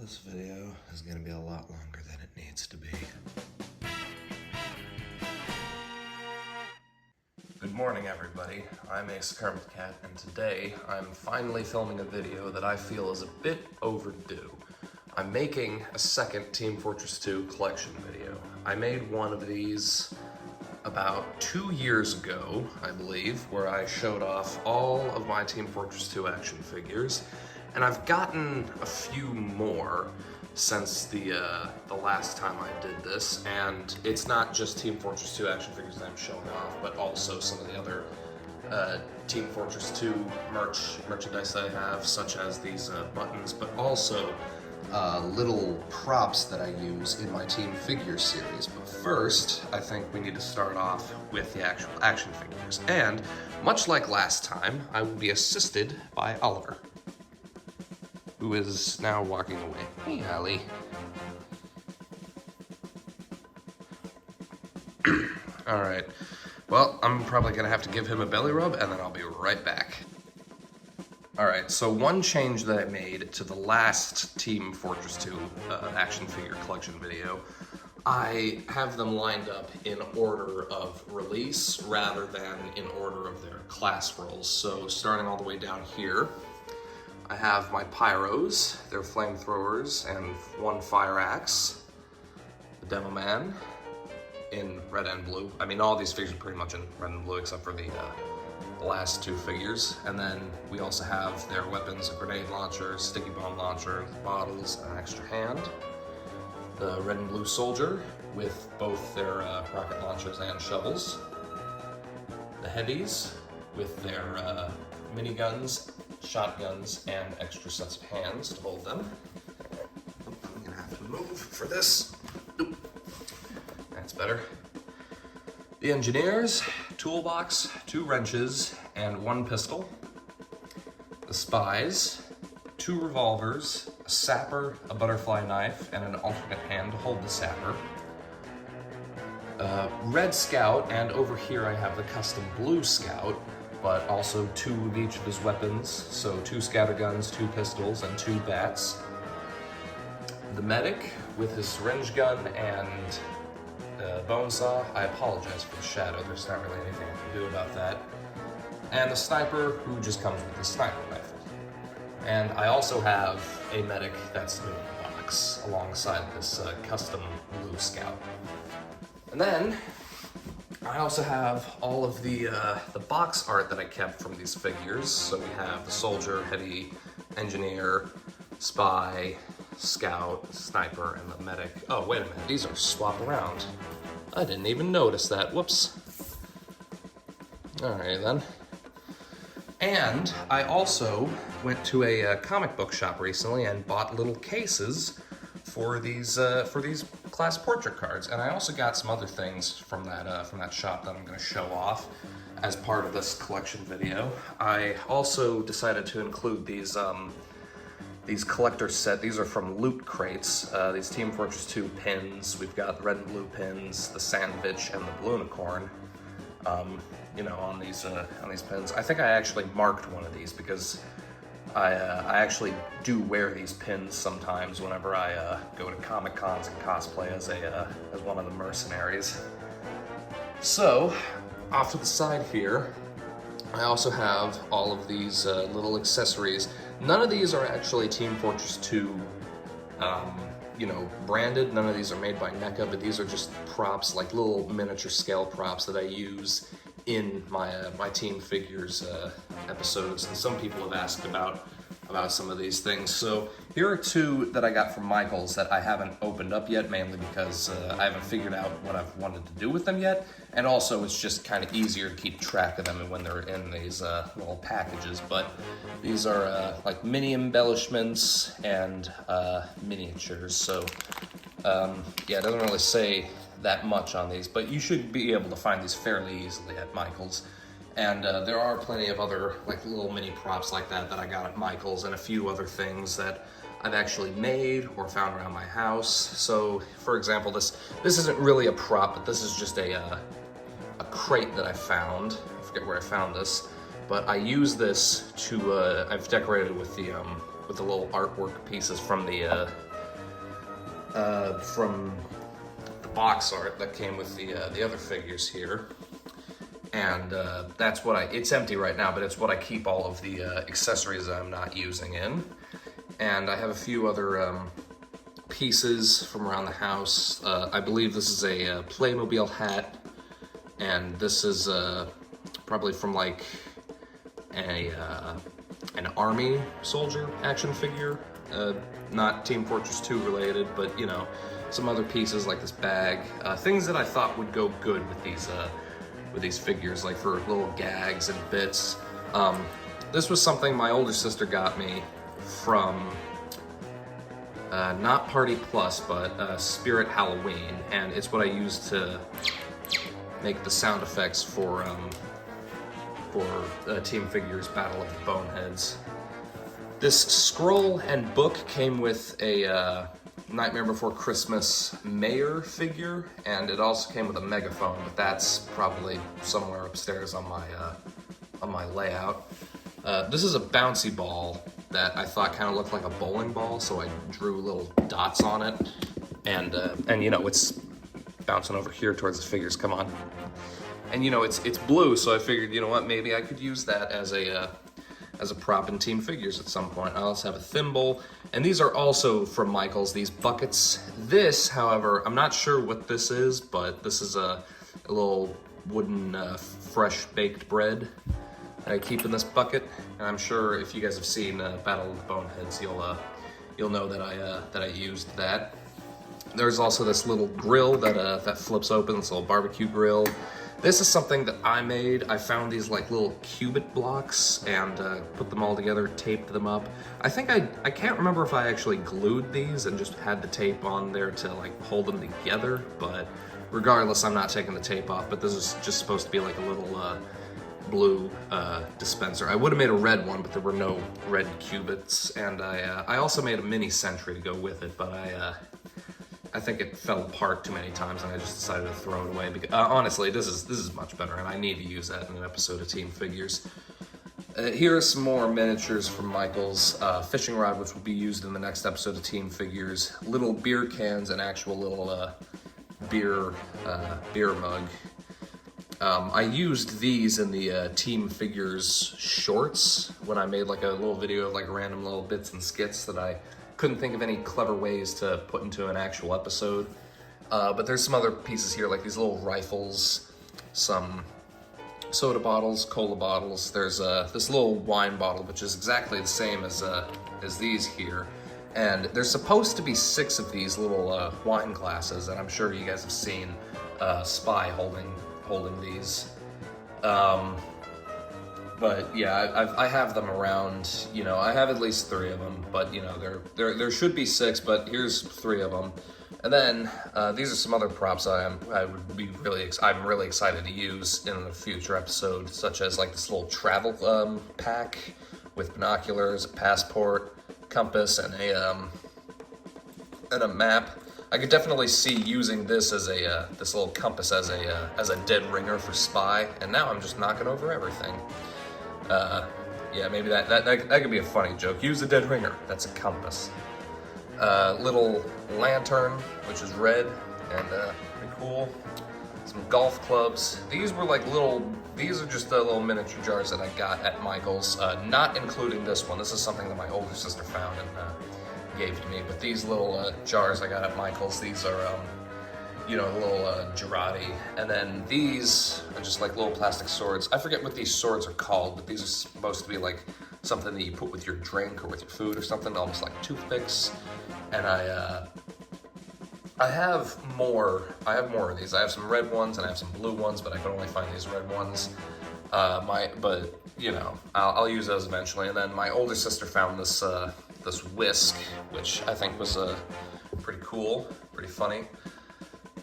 This video is going to be a lot longer than it needs to be. Good morning, everybody. I'm Ace Kermit Cat, and today I'm finally filming a video that I feel is a bit overdue. I'm making a second Team Fortress 2 collection video. I made one of these about 2 years ago, I believe, where I showed off all of my Team Fortress 2 action figures, and I've gotten a few more since the last time I did this, and it's not just Team Fortress 2 action figures that I'm showing off, but also some of the other Team Fortress 2 merchandise that I have, such as these buttons, but also little props that I use in my Team Figure series. But first, I think we need to start off with the actual action figures. And much like last time, I will be assisted by Oliver, who is now walking away. Hey, Ollie. All right. Well, I'm probably gonna have to give him a belly rub, and then I'll be right back. Alright, so one change that I made to the last Team Fortress 2 action figure collection video, I have them lined up in order of release rather than in order of their class roles. So starting all the way down here, I have my Pyros, their flamethrowers, and one fire axe, the Demo Man in red and blue. I mean, all these figures are pretty much in red and blue except for the last two figures. And then we also have their weapons: a grenade launcher, sticky bomb launcher, bottles, an extra hand, the red and blue soldier with both their rocket launchers and shovels, the heavies with their miniguns, shotguns, and extra sets of hands to hold them. I'm gonna have to move for this. Oop. That's better. The engineers, toolbox, 2 wrenches, and 1 pistol. The spies, 2 revolvers, a sapper, a butterfly knife, and an alternate hand to hold the sapper. Red Scout, and over here I have the custom blue Scout, but also 2 of each of his weapons, so 2 scatter guns, 2 pistols, and 2 bats. The medic with his syringe gun and bone saw. I apologize for the shadow, there's not really anything I can do about that. And the sniper, who just comes with the sniper rifle. And I also have a medic that's in a box alongside this custom blue Scout. And then I also have all of the box art that I kept from these figures. So we have the soldier, heavy, engineer, spy, scout, sniper, and the medic. Oh, wait a minute, these are swapped around. I didn't even notice that, whoops. Alright then. And I also went to a comic book shop recently and bought little cases for these class portrait cards. And I also got some other things from that shop that I'm gonna show off as part of this collection video. I also decided to include these collector set. These are from Loot Crates. These Team Fortress 2 pins. We've got the red and blue pins, the sandwich, and the balloonicorn. You know, on these pins. I think I actually marked one of these because I actually do wear these pins sometimes whenever I go to Comic Cons and cosplay as one of the mercenaries. So, off to the side here, I also have all of these little accessories. None of these are actually Team Fortress 2, branded. None of these are made by NECA, but these are just props, like little miniature scale props that I use in my Team Figures episodes. And some people have asked about some of these things. So here are 2 that I got from Michael's that I haven't opened up yet, mainly because I haven't figured out what I've wanted to do with them yet. And also it's just kind of easier to keep track of them when they're in these little packages. But these are like mini embellishments and miniatures. So yeah, it doesn't really say that much on these, but you should be able to find these fairly easily at Michael's. And there are plenty of other like little mini props like that I got at Michael's, and a few other things that I've actually made or found around my house. So, for example, this isn't really a prop, but this is just a crate that I found. I forget where I found this, but I use this to I've decorated with the little artwork pieces from the from the box art that came with the other figures here. And that's what it's empty right now, but it's what I keep all of the accessories that I'm not using in. And I have a few other pieces from around the house. I believe this is a Playmobil hat, and this is probably from like an army soldier action figure. Not Team Fortress 2 related, but you know, some other pieces like this bag. Things that I thought would go good with these figures, like for little gags and bits. This was something my older sister got me from not Party Plus, but Spirit Halloween, and it's what I used to make the sound effects for Team Figures Battle of the Boneheads. This scroll and book came with a Nightmare Before Christmas mayor figure, and it also came with a megaphone, but that's probably somewhere upstairs on my layout. This is a bouncy ball that I thought kind of looked like a bowling ball, so I drew little dots on it, and you know, it's bouncing over here towards the figures. Come on. And you know, it's blue, so I figured, you know what, maybe I could use that as a prop in Team Figures at some point. I also have a thimble, and these are also from Michaels, these buckets. This, however, I'm not sure what this is, but this is a little wooden fresh baked bread that I keep in this bucket. And I'm sure if you guys have seen Battle of the Boneheads, you'll know that I used that. There's also this little grill that flips open, this little barbecue grill. This is something that I made. I found these like little cubit blocks and put them all together, taped them up. I think I can't remember if I actually glued these and just had the tape on there to like hold them together, but regardless, I'm not taking the tape off. But this is just supposed to be like a little blue dispenser. I would have made a red one, but there were no red cubits. And I also made a mini sentry to go with it, but I think it fell apart too many times, and I just decided to throw it away. Because honestly, this is much better, and I need to use that in an episode of Team Figures. Here are some more miniatures from Michaels. Fishing rod, which will be used in the next episode of Team Figures. Little beer cans, and actual little beer mug. I used these in the Team Figures shorts when I made like a little video of like random little bits and skits that I couldn't think of any clever ways to put into an actual episode. But there's some other pieces here, like these little rifles, some soda bottles, cola bottles. There's this little wine bottle, which is exactly the same as these here. And there's supposed to be 6 of these little wine glasses, and I'm sure you guys have seen Spy holding these. But yeah, I have them around, you know, I have at least 3 of them, but you know, there should be 6, but here's 3 of them. And then these are some other props I'm really excited to use in a future episode, such as like this little travel pack with binoculars, a passport, compass, and a map. I could definitely see using this as this little compass as a dead ringer for Spy, and now I'm just knocking over everything. Yeah, maybe that could be a funny joke. Use a dead ringer. That's a compass. Little lantern, which is red and pretty cool. Some golf clubs. These are just the little miniature jars that I got at Michael's, not including this one. This is something that my older sister found and gave to me. But these little jars I got at Michael's, these are, you know, a little Girardi. And then these are just like little plastic swords. I forget what these swords are called, but these are supposed to be like something that you put with your drink or with your food or something, almost like toothpicks. And I have more of these. I have some red ones and I have some blue ones, but I could only find these red ones. But you know, I'll use those eventually. And then my older sister found this this whisk, which I think was pretty cool, pretty funny.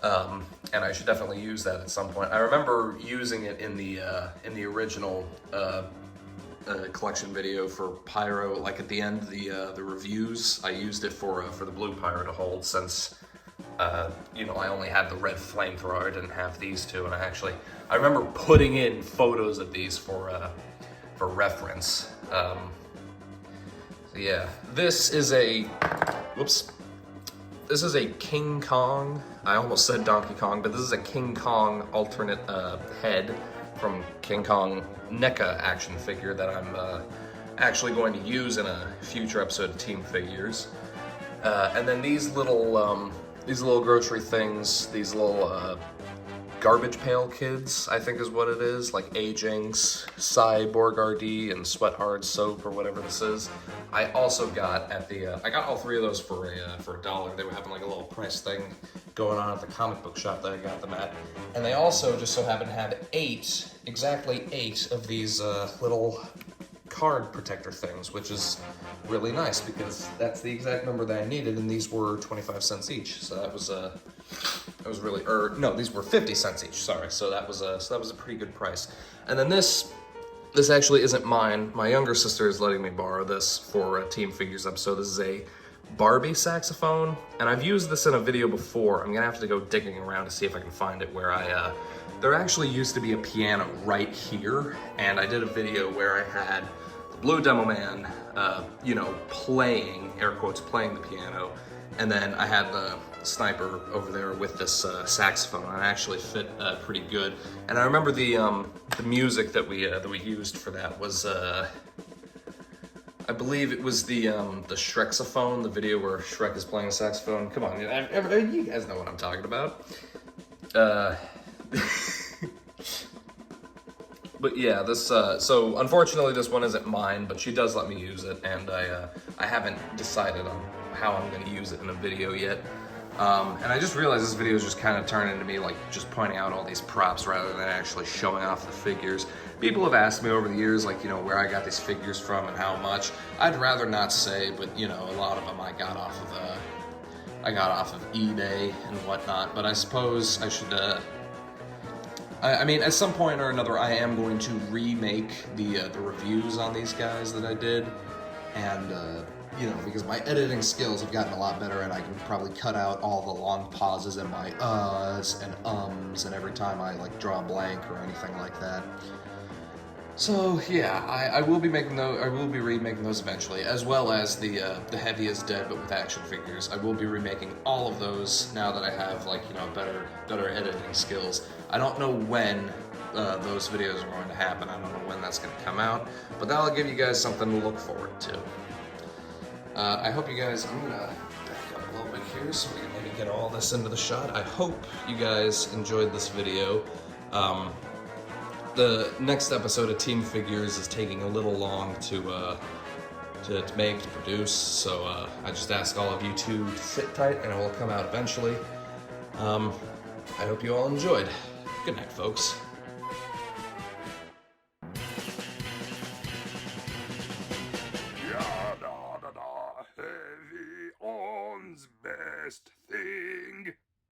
And I should definitely use that at some point. I remember using it in the original collection video for Pyro. Like at the end, the reviews, I used it for the blue Pyro to hold, since you know, I only had the red flamethrower. I didn't have these two, and I remember putting in photos of these for reference. So yeah, this is this is a King Kong. I almost said Donkey Kong, but this is a King Kong alternate head from King Kong NECA action figure that I'm actually going to use in a future episode of Team Figures. And then these little grocery things, these little garbage pail kids, I think is what it is, like Ajax, Cyborg RD, and Sweat Hard Soap, or whatever this is. I also got at the, I got all three of those for $1. They were having like a little price thing going on at the comic book shop that I got them at. And they also just so happen to have exactly eight of these little card protector things, which is really nice because that's the exact number that I needed, and these were 25 cents each. So that was really, no, these were 50 cents each. Sorry. So that was a pretty good price. And then this actually isn't mine. My younger sister is letting me borrow this for a Team Figures episode. This is a Barbie saxophone, and I've used this in a video before. I'm gonna have to go digging around to see if I can find it where there actually used to be a piano right here, and I did a video where I had the Blue Demo Man, playing, air quotes, playing the piano, and then I had the Sniper over there with this saxophone, and it actually fit pretty good. And I remember the music that we used for that was I believe it was the Shrexophone, the video where Shrek is playing a saxophone. Come on, you guys know what I'm talking about. But yeah, this, so unfortunately this one isn't mine, but she does let me use it, and I haven't decided on how I'm gonna use it in a video yet. And I just realized this video is just kind of turning into me like just pointing out all these props rather than actually showing off the figures. People have asked me over the years, like, where I got these figures from and how much. I'd rather not say, but a lot of them I got off of eBay and whatnot. But I suppose I should, I mean, at some point or another, I am going to remake the reviews on these guys that I did, and because my editing skills have gotten a lot better, and I can probably cut out all the long pauses and my uhs and ums, and every time I like draw a blank or anything like that. So yeah, I will be making those. I will be remaking those eventually, as well as the Heavy is Dead but with action figures. I will be remaking all of those now that I have better editing skills. I don't know when those videos are going to happen. I don't know when that's going to come out, but that'll give you guys something to look forward to. I hope you guys. I'm gonna back up a little bit here so we can maybe get all this into the shot. I hope you guys enjoyed this video. The next episode of Team Figures is taking a little long to make, to produce, so I just ask all of you to sit tight and it will come out eventually. I hope you all enjoyed. Good night, folks. Heavy on's best thing.